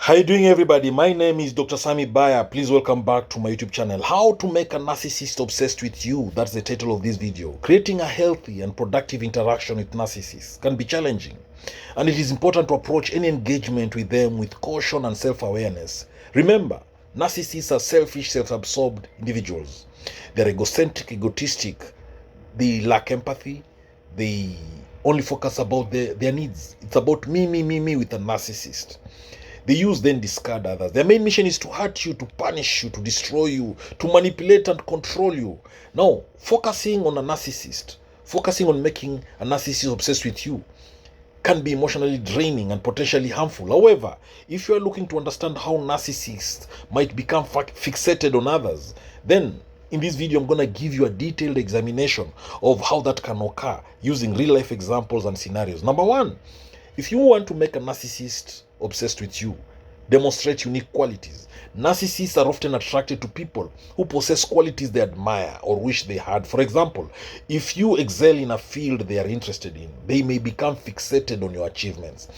How you doing, everybody? My name is DOCTORSAMMY BAYA. Please welcome back to my YouTube channel. How to make a narcissist obsessed with you. That's the title of this video. Creating a healthy and productive interaction with narcissists can be challenging, and it is important to approach any engagement with them with caution and self-awareness. Remember, narcissists are selfish, self-absorbed individuals. They're egocentric, egotistic. They lack empathy. They only focus about their needs. It's about me with a narcissist. They use then discard others. Their main mission is to hurt you, to punish you, to destroy you, to manipulate and control you. Now, focusing on a narcissist, focusing on making a narcissist obsessed with you can be emotionally draining and potentially harmful. However, if you are looking to understand how narcissists might become fixated on others, then in this video, I'm going to give you a detailed examination of how that can occur using real-life examples and scenarios. Number one, if you want to make a narcissist obsessed with you, demonstrate unique qualities. Narcissists are often attracted to people who possess qualities they admire or wish they had. For example, if you excel in a field they are interested in, they may become fixated on your achievements.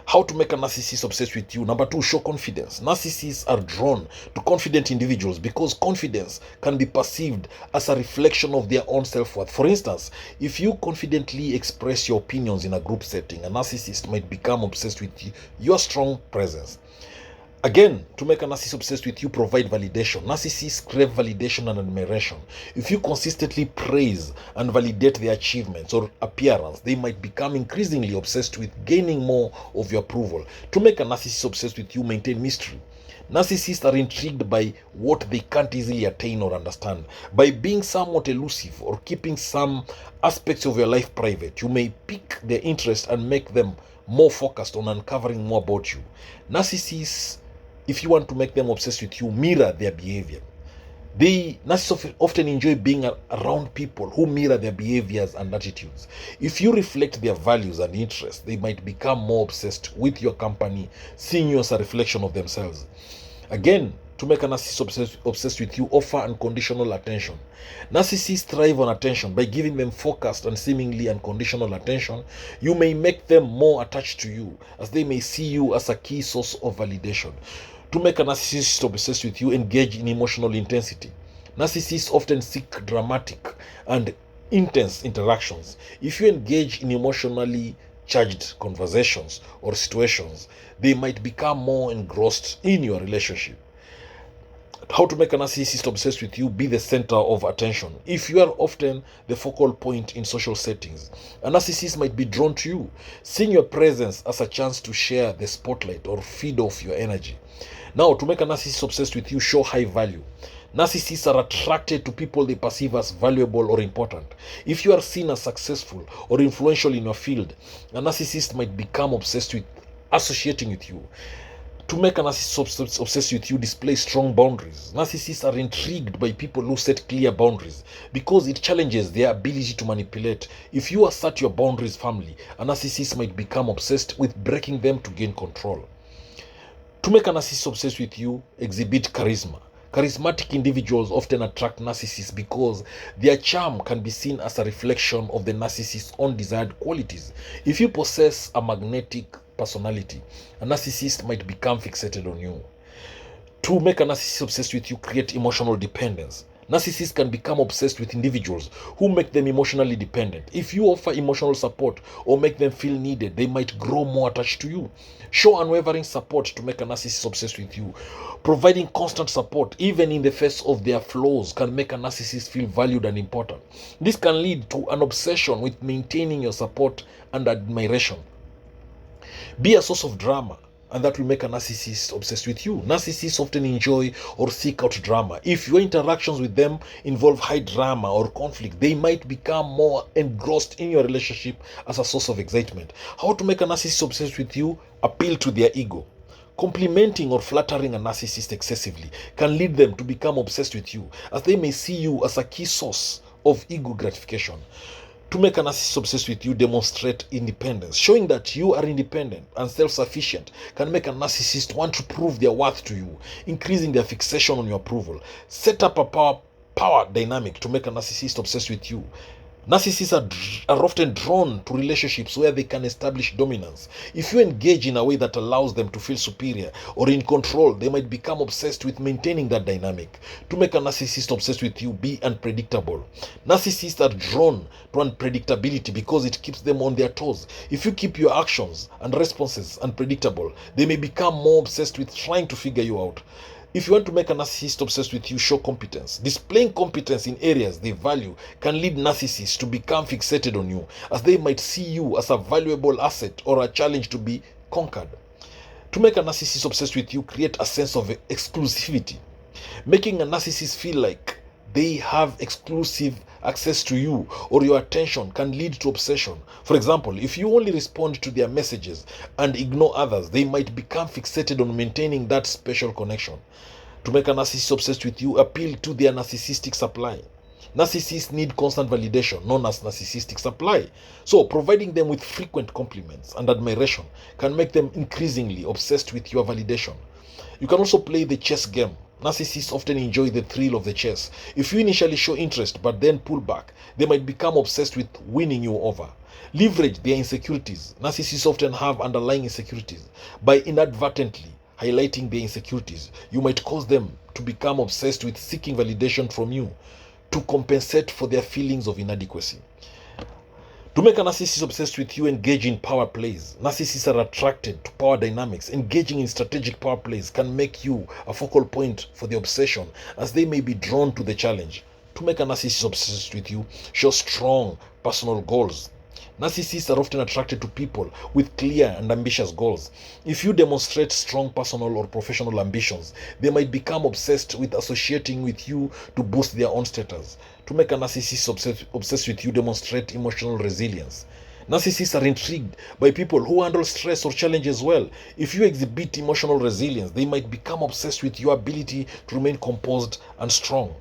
How to make a narcissist obsessed with you? Number two, show confidence. Narcissists are drawn to confident individuals because confidence can be perceived as a reflection of their own self-worth. For instance, if you confidently express your opinions in a group setting, a narcissist might become obsessed with your strong presence. Again, to make a narcissist obsessed with you, provide validation. Narcissists crave validation and admiration. If you consistently praise and validate their achievements or appearance, they might become increasingly obsessed with gaining more of your approval. To make a narcissist obsessed with you, maintain mystery. Narcissists are intrigued by what they can't easily attain or understand. By being somewhat elusive or keeping some aspects of your life private, you may pique their interest and make them more focused on uncovering more about you. Narcissists, if you want to make them obsessed with you, mirror their behavior. Narcissists often enjoy being around people who mirror their behaviors and attitudes. If you reflect their values and interests, they might become more obsessed with your company, seeing you as a reflection of themselves. Again, to make a narcissist obsessed with you, offer unconditional attention. Narcissists thrive on attention. By giving them focused and seemingly unconditional attention, you may make them more attached to you, as they may see you as a key source of validation. To make a narcissist obsessed with you, engage in emotional intensity. Narcissists often seek dramatic and intense interactions. If you engage in emotionally charged conversations or situations, they might become more engrossed in your relationship. How to make a narcissist obsessed with you? Be the center of attention. If you are often the focal point in social settings, a narcissist might be drawn to you, seeing your presence as a chance to share the spotlight or feed off your energy. Now, to make a narcissist obsessed with you, show high value. Narcissists are attracted to people they perceive as valuable or important. If you are seen as successful or influential in your field, a narcissist might become obsessed with associating with you. To make a narcissist obsessed with you, display strong boundaries. Narcissists are intrigued by people who set clear boundaries because it challenges their ability to manipulate. If you assert your boundaries firmly, a narcissist might become obsessed with breaking them to gain control. To make a narcissist obsessed with you, exhibit charisma. Charismatic individuals often attract narcissists because their charm can be seen as a reflection of the narcissist's own desired qualities. If you possess a magnetic personality, a narcissist might become fixated on you. To make a narcissist obsessed with you, create emotional dependence. Narcissists can become obsessed with individuals who make them emotionally dependent. If you offer emotional support or make them feel needed, they might grow more attached to you. Show unwavering support to make a narcissist obsessed with you. Providing constant support, even in the face of their flaws, can make a narcissist feel valued and important. This can lead to an obsession with maintaining your support and admiration. Be a source of drama, and that will make a narcissist obsessed with you. Narcissists often enjoy or seek out drama. If your interactions with them involve high drama or conflict, they might become more engrossed in your relationship as a source of excitement. How to make a narcissist obsessed with you? Appeal to their ego. Complimenting or flattering a narcissist excessively can lead them to become obsessed with you, as they may see you as a key source of ego gratification. To make a narcissist obsessed with you, demonstrate independence. Showing that you are independent and self-sufficient can make a narcissist want to prove their worth to you, increasing their fixation on your approval. Set up a power dynamic to make a narcissist obsessed with you. Narcissists are often drawn to relationships where they can establish dominance. If you engage in a way that allows them to feel superior or in control, they might become obsessed with maintaining that dynamic. To make a narcissist obsessed with you, be unpredictable. Narcissists are drawn to unpredictability because it keeps them on their toes. If you keep your actions and responses unpredictable, they may become more obsessed with trying to figure you out. If you want to make a narcissist obsessed with you, show competence. Displaying competence in areas they value can lead narcissists to become fixated on you, as they might see you as a valuable asset or a challenge to be conquered. To make a narcissist obsessed with you, create a sense of exclusivity. Making a narcissist feel like they have exclusive access to you or your attention can lead to obsession. For example, if you only respond to their messages and ignore others, they might become fixated on maintaining that special connection. To make a narcissist obsessed with you, appeal to their narcissistic supply. Narcissists need constant validation, known as narcissistic supply. So, providing them with frequent compliments and admiration can make them increasingly obsessed with your validation. You can also play the chess game. Narcissists often enjoy the thrill of the chase. If you initially show interest but then pull back, they might become obsessed with winning you over. Leverage their insecurities. Narcissists often have underlying insecurities. By inadvertently highlighting their insecurities, you might cause them to become obsessed with seeking validation from you to compensate for their feelings of inadequacy. To make a narcissist obsessed with you, engage in power plays. Narcissists are attracted to power dynamics. Engaging in strategic power plays can make you a focal point for the obsession, as they may be drawn to the challenge. To make a narcissist obsessed with you, show strong personal goals. Narcissists are often attracted to people with clear and ambitious goals. If you demonstrate strong personal or professional ambitions, they might become obsessed with associating with you to boost their own status. To make a narcissist obsessed with you, demonstrate emotional resilience. Narcissists are intrigued by people who handle stress or challenges well. If you exhibit emotional resilience, they might become obsessed with your ability to remain composed and strong.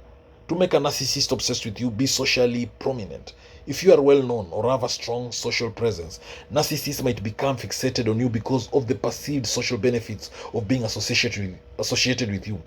To make a narcissist obsessed with you, be socially prominent. If you are well known or have a strong social presence, narcissists might become fixated on you because of the perceived social benefits of being associated with you.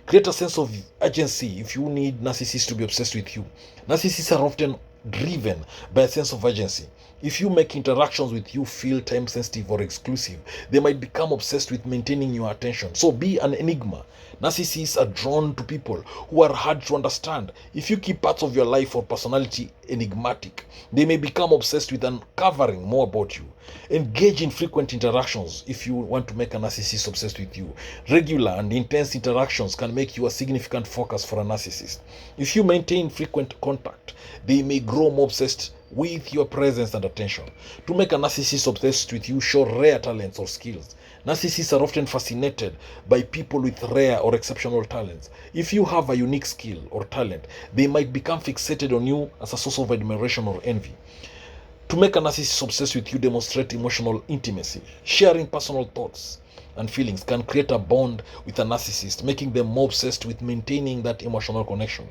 Create a sense of urgency if you need narcissists to be obsessed with you. Narcissists are often driven by a sense of urgency. If you make interactions with you feel time sensitive or exclusive, they might become obsessed with maintaining your attention. So be an enigma. Narcissists are drawn to people who are hard to understand. If you keep parts of your life or personality enigmatic, they may become obsessed with uncovering more about you. Engage in frequent interactions if you want to make a narcissist obsessed with you. Regular and intense interactions can make you a significant focus for a narcissist. If you maintain frequent contact, they may grow more obsessed with your presence and attention. To make a narcissist obsessed with you, show rare talents or skills. Narcissists are often fascinated by people with rare or exceptional talents. If you have a unique skill or talent, they might become fixated on you as a source of admiration or envy. To make a narcissist obsessed with you, demonstrate emotional intimacy. Sharing personal thoughts and feelings can create a bond with a narcissist, making them more obsessed with maintaining that emotional connection.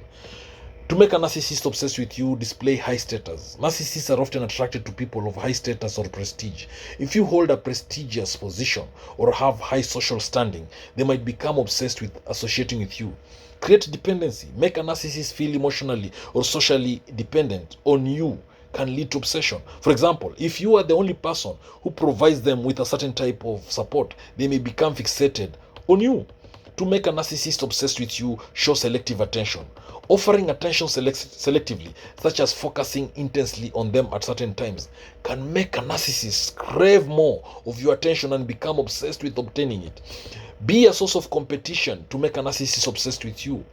To make a narcissist obsessed with you, display high status. Narcissists are often attracted to people of high status or prestige. If you hold a prestigious position or have high social standing, they might become obsessed with associating with you. Create dependency. Make a narcissist feel emotionally or socially dependent on you can lead to obsession. For example, if you are the only person who provides them with a certain type of support, they may become fixated on you. To make a narcissist obsessed with you, show selective attention. Offering attention selectively, such as focusing intensely on them at certain times, can make a narcissist crave more of your attention and become obsessed with obtaining it. Be a source of competition to make a narcissist obsessed with you.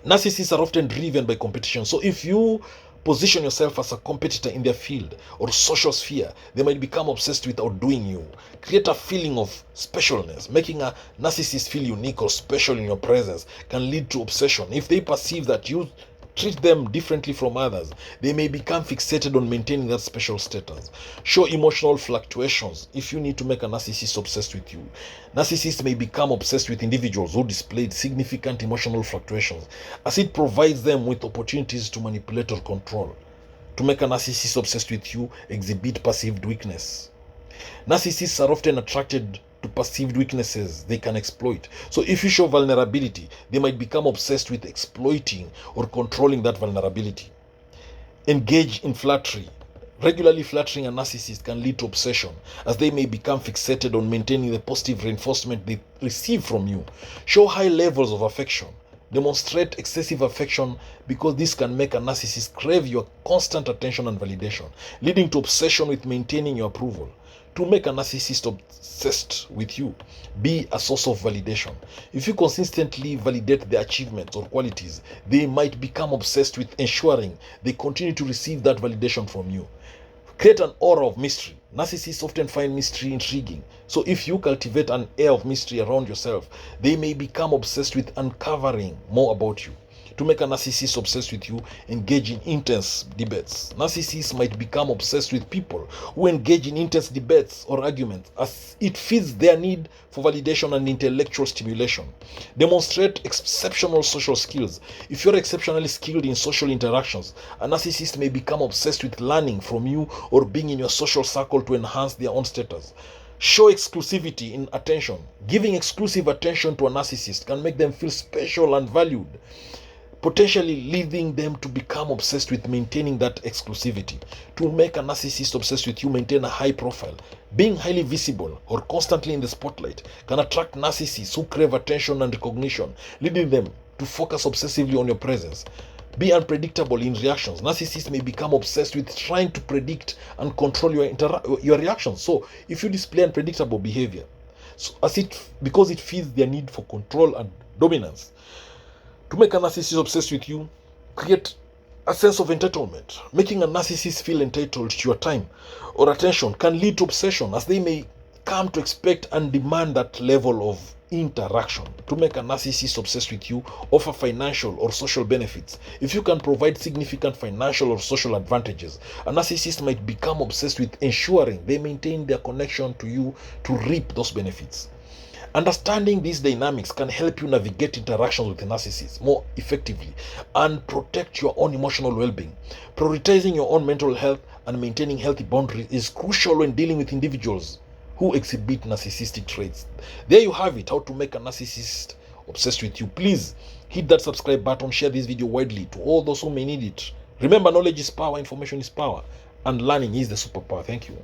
Narcissists are often driven by competition. So if you position yourself as a competitor in their field or social sphere, they might become obsessed with outdoing you. Create a feeling of specialness. Making a narcissist feel unique or special in your presence can lead to obsession. If they perceive that you treat them differently from others, they may become fixated on maintaining that special status. Show emotional fluctuations if you need to make a narcissist obsessed with you. Narcissists may become obsessed with individuals who displayed significant emotional fluctuations, as it provides them with opportunities to manipulate or control. To make a narcissist obsessed with you, exhibit perceived weakness. Narcissists are often attracted to perceived weaknesses they can exploit. So if you show vulnerability, they might become obsessed with exploiting or controlling that vulnerability. Engage in flattery. Regularly flattering a narcissist can lead to obsession, as they may become fixated on maintaining the positive reinforcement they receive from you. Show high levels of affection. Demonstrate excessive affection, because this can make a narcissist crave your constant attention and validation, leading to obsession with maintaining your approval. To make a narcissist obsessed with you, be a source of validation. If you consistently validate their achievements or qualities, they might become obsessed with ensuring they continue to receive that validation from you. Create an aura of mystery. Narcissists often find mystery intriguing. So if you cultivate an air of mystery around yourself, they may become obsessed with uncovering more about you. To make a narcissist obsessed with you, engage in intense debates. Narcissists might become obsessed with people who engage in intense debates or arguments, as it feeds their need for validation and intellectual stimulation. Demonstrate exceptional social skills. If you're exceptionally skilled in social interactions, a narcissist may become obsessed with learning from you or being in your social circle to enhance their own status. Show exclusivity in attention. Giving exclusive attention to a narcissist can make them feel special and valued, potentially leading them to become obsessed with maintaining that exclusivity. To make a narcissist obsessed with you, maintain a high profile. Being highly visible or constantly in the spotlight can attract narcissists who crave attention and recognition, leading them to focus obsessively on your presence. Be unpredictable in reactions. Narcissists may become obsessed with trying to predict and control your reactions. So if you display unpredictable behavior, because it feeds their need for control and dominance. To make a narcissist obsessed with you, create a sense of entitlement. Making a narcissist feel entitled to your time or attention can lead to obsession, as they may come to expect and demand that level of interaction. To make a narcissist obsessed with you, offer financial or social benefits. If you can provide significant financial or social advantages, a narcissist might become obsessed with ensuring they maintain their connection to you to reap those benefits. Understanding these dynamics can help you navigate interactions with a narcissist more effectively and protect your own emotional well-being. Prioritizing your own mental health and maintaining healthy boundaries is crucial when dealing with individuals who exhibit narcissistic traits. There you have it, how to make a narcissist obsessed with you. Please hit that subscribe button, share this video widely to all those who may need it. Remember, knowledge is power, information is power, and learning is the superpower. Thank you.